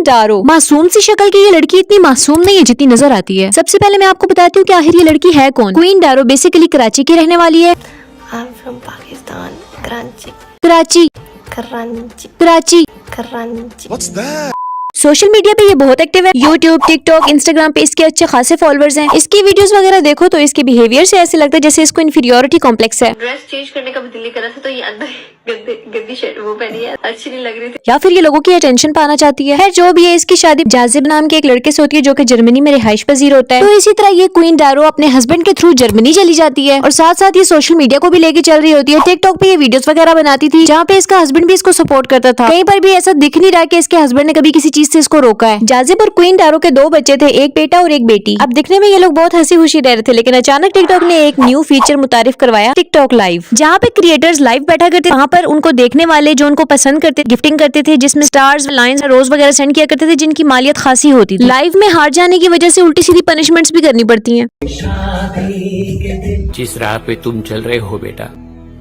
डारो। मासूम सी शक्ल की ये लड़की इतनी मासूम नहीं है जितनी नजर आती है। सबसे पहले मैं आपको बताती हूँ कि आखिर ये लड़की है कौन। क्वीन डारो बेसिकली कराची की रहने वाली है। I'm from Pakistan, Karachi. Karachi Karachi. Karachi. What's that? Social media पे ये बहुत एक्टिव है। यूट्यूब, टिकटॉक, इंस्टाग्राम पे इसके अच्छे खासे फॉलोअर्स हैं। इसकी वीडियोस वगैरह देखो तो इसके बिहेवियर से ऐसे लगता है जैसे इसको इन्फीरियोरिटी कॉम्प्लेक्स है। ड्रेस चेंज करने का भी दिल करा था तो ये अंदर गंदी शर्ट वो पहनी है, अच्छी नहीं लग रही थी। या फिर ये लोगों की अटेंशन पाना चाहती है। खैर जो भी है, इसकी शादी जाजिब नाम के एक लड़के से होती है जो कि जर्मनी में रिहाइश पजीर होता है। तो इसी तरह ये क्वीन डारो अपने हस्बैंड के थ्रू जर्मनी चली जाती है और साथ साथ ये सोशल मीडिया को भी लेके चल रही होती है। टिकटॉक पे ये वीडियोस वगैरह बनाती थी जहाँ पे इसका हस्बैंड भी इसको सपोर्ट करता था। कहीं पर भी ऐसा दिख नहीं रहा कि इसके हस्बैंड ने कभी किसी चीज से इसको रोका है। जाजिब और क्वीन डारो के 2 बच्चे थे, एक बेटा और एक बेटी। अब दिखने में ये लोग बहुत हंसी खुशी रह रहे थे, लेकिन अचानक टिकटॉक ने एक न्यू फीचर मुतारिफ करवाया, टिकटॉक लाइव, जहाँ पे क्रिएटर्स लाइव बैठा करते, वहाँ पर उनको देखने वाले जो उनको पसंद करते गिफ्टिंग करते थे, जिसमें स्टार्स, लाइन्स, रोज वगैरह सेंड किया करते थे, जिनकी मालियत खासी होती थी। लाइव में हार जाने की वजह से उल्टी सीधी पनिशमेंट्स भी करनी पड़ती हैं। जिस राह पे तुम चल रहे हो बेटा,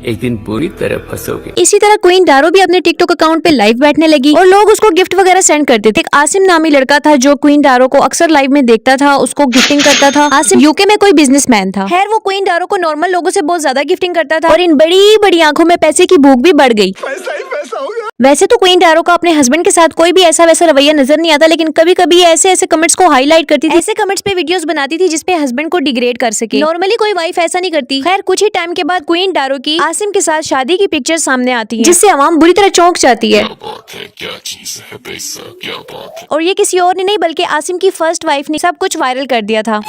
एक दिन बुरी तरह फंसोगे। इसी तरह क्वीन डारो भी अपने टिकटॉक अकाउंट पे लाइव बैठने लगी और लोग उसको गिफ्ट वगैरह सेंड करते थे। एक आसिम नामी लड़का था जो क्वीन डारो को अक्सर लाइव में देखता था, उसको गिफ्टिंग करता था। आसिम यूके में कोई बिजनेसमैन था। खैर वो क्वीन डारो को नॉर्मल लोगों से बहुत ज्यादा गिफ्टिंग करता था और इन बड़ी बड़ी आंखों में पैसे की भूख भी बढ़ गई। पैसा ही पैसा हो गया। वैसे तो क्वीन डारो का अपने हस्बैंड के साथ कोई भी ऐसा वैसा रवैया नजर नहीं आता, लेकिन कभी कभी ऐसे कमेंट्स को हाईलाइट करती थी, ऐसे कमेंट्स पे वीडियोस बनाती थी जिसपे हस्बैंड को डिग्रेड कर सके। नॉर्मली कोई वाइफ ऐसा नहीं करती। खैर कुछ ही टाइम के बाद क्वीन डारो की आसिम के साथ शादी की पिक्चर सामने आती है, जिससे अवाम बुरी तरह चौंक जाती है। क्या चीज है पैसा, क्या बात है। और ये किसी और ने नहीं बल्कि आसिम की फर्स्ट वाइफ ने सब कुछ वायरल कर दिया था।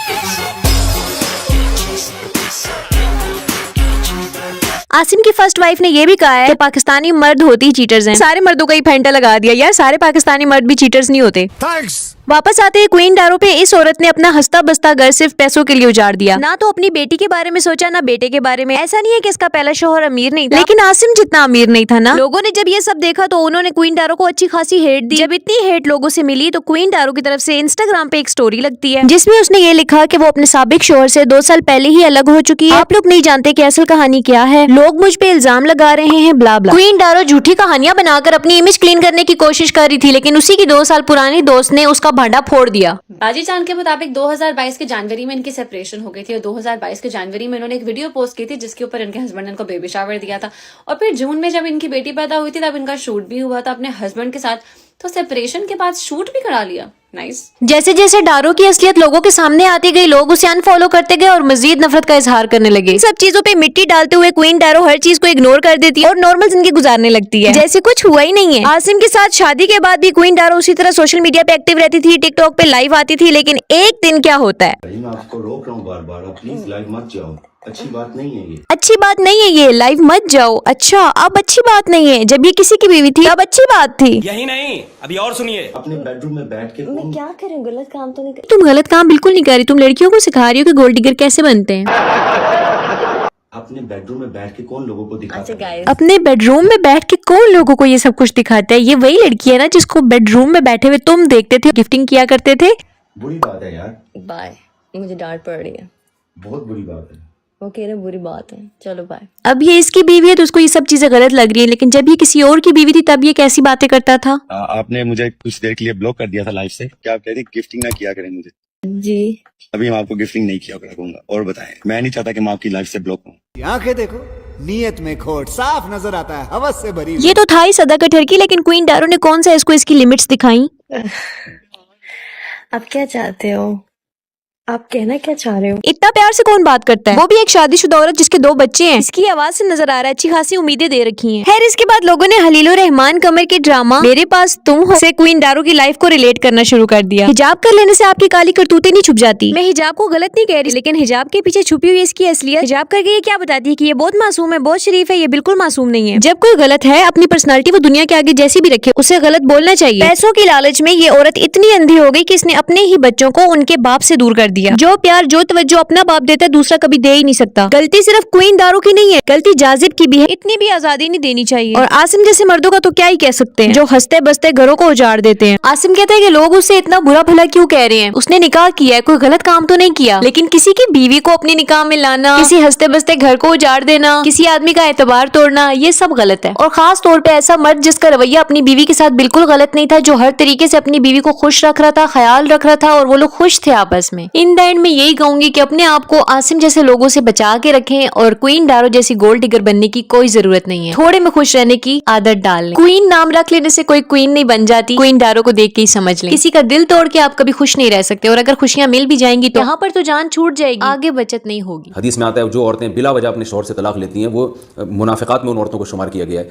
आसिम की फर्स्ट वाइफ ने ये भी कहा है कि पाकिस्तानी मर्द होती ही चीटर्स हैं। सारे मर्दों का ही फेंटा लगा दिया यार, सारे पाकिस्तानी मर्द भी चीटर्स नहीं होते। थैंक्स। वापस आते ही क्वीन डारो पे इस औरत ने अपना हंसता बसता घर सिर्फ पैसों के लिए उजाड़ दिया। ना तो अपनी बेटी के बारे में सोचा, ना बेटे के बारे में। ऐसा नहीं है कि इसका पहला शौहर अमीर नहीं था, लेकिन आसिम जितना अमीर नहीं था ना। लोगों ने जब ये सब देखा तो उन्होंने क्वीन डारो को अच्छी खासी हेट दी। जब इतनी हेट लोगों से मिली तो क्वीन डारो की तरफ से इंस्टाग्राम पे एक स्टोरी लगती है जिसमें उसने ये लिखा कि वो अपने साबिक शौहर से 2 साल पहले ही अलग हो चुकी है। आप लोग नहीं जानते कि असल कहानी क्या है, लोग मुझ पे इल्जाम लगा रहे हैं, ब्ला ब्ला। क्वीन डारो झूठी कहानियां बनाकर अपनी इमेज क्लीन करने की कोशिश कर रही थी, लेकिन उसी की 2 साल पुरानी दोस्त ने उसका भांडा फोड़ दिया। बाजी चांद के मुताबिक 2022 के जनवरी में इनकी सेपरेशन हो गई थी और 2022 के जनवरी में इन्होंने एक वीडियो पोस्ट की थी जिसके ऊपर इनके हस्बैंड ने इनको बेबी शावर दिया था। और फिर जून में जब इनकी बेटी पैदा हुई थी तब इनका शूट भी हुआ था अपने हस्बैंड के साथ। तो सेपरेशन के बाद शूट भी करा लिया। नाइस। जैसे जैसे डारो की असलियत लोगों के सामने आती गई, लोग उसे अनफॉलो करते गए और मजीद नफरत का इजहार करने लगे। इन सब चीजों पे मिट्टी डालते हुए क्वीन डारो हर चीज को इग्नोर कर देती है और नॉर्मल जिंदगी गुजारने लगती है जैसे कुछ हुआ ही नहीं है। आसिम के साथ शादी के बाद भी क्वीन डारो उसी तरह सोशल मीडिया पे एक्टिव रहती थी, टिकटॉक पे लाइव आती थी। लेकिन एक दिन क्या होता है, मैं आपको रोक रहा हूँ बार बार, प्लीज लाइव मत जाओ, अच्छी बात नहीं है ये। अच्छी बात नहीं है ये, लाइव मत जाओ। अच्छा अब अच्छी बात नहीं है, जब ये किसी की बीवी थी अब अच्छी बात थी। यही नहीं, अभी और सुनिए। अपने बेडरूम में बैठ के मैं क्या करूं, गलत काम तो नहीं कर। तुम गलत काम बिल्कुल नहीं कर रही, तुम लड़कियों को सिखा रही हो कि गोल्ड डिगर कैसे बनते हैं। अपने बेडरूम में बैठ के कौन लोगों को दिखाता अच्छा है? गाइस, अपने बेडरूम में बैठ के कौन लोगों को ये सब कुछ दिखाता है? ये वही लड़की है ना जिसको बेडरूम में बैठे हुए तुम देखते थे, गिफ्टिंग किया करते थे। बुरी बात है यार, बाय। मुझे डांट पड़ रही है। बहुत बुरी बात है। वो कह रहे बुरी बात है, चलो बाय। अब ये इसकी बीवी है तो उसको ये सब चीजें गलत लग रही है, लेकिन जब ये किसी और की बीवी थी तब ये कैसी बातें करता था। आपने मुझे कुछ देर के लिए ब्लॉक कर दिया था लाइफ से। क्या आप कहते गिफ्टिंग ना किया करें मुझे? जी अभी मैं आपको गिफ्टिंग नहीं किया करूंगा। और बताएं, मैं नहीं चाहता कि मैं आपकी लाइफ से ब्लॉक हूँ। आंखें देखो, नीयत में खोट साफ नजर आता है, हवस से भरी। ये तो था ही सदा कटहर की, लेकिन क्वीन डारो ने कौन सा इसको इसकी लिमिट्स दिखाई। आप क्या चाहते हो? आप कहना क्या चाह रहे हो? इतना प्यार से कौन बात करता है, वो भी एक शादीशुदा औरत जिसके 2 बच्चे हैं। इसकी आवाज से नजर आ रहा है अच्छी खासी उम्मीदें दे रखी हैं। खैर इसके बाद लोगों ने हलीलुर रहमान कमर के ड्रामा मेरे पास तुम हो से क्वीन डारो की लाइफ को रिलेट करना शुरू कर दिया। हिजाब कर लेने से आपकी काली करतूतें नहीं छुप जाती। मैं हिजाब को गलत नहीं कह रही, लेकिन हिजाब के पीछे छुपी हुई इसकी असलियत हिजाब करके ये क्या बताती है कि ये बहुत मासूम है, बहुत शरीफ है। ये बिल्कुल मासूम नहीं है। जब कोई गलत है, अपनी पर्सनालिटी वो दुनिया के आगे जैसी भी रखे, उसे गलत बोलना चाहिए। पैसों की लालच में ये औरत इतनी अंधी हो गई कि इसने अपने ही बच्चों को उनके बाप से दूर कर दिया। जो प्यार जो तवज्जो अपना बाप देता है दूसरा कभी दे ही नहीं सकता। गलती सिर्फ क्वीन दारो की नहीं है, गलती जाजिब की भी है। इतनी भी आजादी नहीं देनी चाहिए। और आसिम जैसे मर्दों का तो क्या ही कह सकते हैं, जो हंसते बसते घरों को उजाड़ देते हैं। आसिम कहता है कि लोग उसे इतना बुरा भला क्यों कह रहे हैं, उसने निकाह किया है, कोई गलत काम तो नहीं किया। लेकिन किसी की बीवी को अपने निकाह में लाना, किसी हंसते बसते घर को उजाड़ देना, किसी आदमी का एतबार तोड़ना, ये सब गलत है। और खास तौर पे ऐसा मर्द जिसका रवैया अपनी बीवी के साथ बिल्कुल गलत नहीं था, जो हर तरीके से अपनी बीवी को खुश रख रहा था, ख्याल रख रहा था और वो लोग खुश थे आपस में। इन द एंड में यही कहूंगी कि अपने आप को आसिम जैसे लोगों से बचा के रखें और क्वीन डारो जैसी गोल्ड डिगर बनने की कोई जरूरत नहीं है। थोड़े में खुश रहने की आदत डाल लें। क्वीन नाम रख लेने से कोई क्वीन नहीं बन जाती, क्वीन डारो को देख के ही समझ लें। किसी का दिल तोड़ के आप कभी खुश नहीं रह सकते और अगर खुशियां मिल भी जाएंगी तो यहाँ पर तो जान छूट जाएगी, आगे बचत नहीं होगी। हदीस में आता है जो औरतें बिला वजह अपने शौहर से तलाक लेती हैं वो मुनाफिकात में उन औरतों को शुमार किया गया है।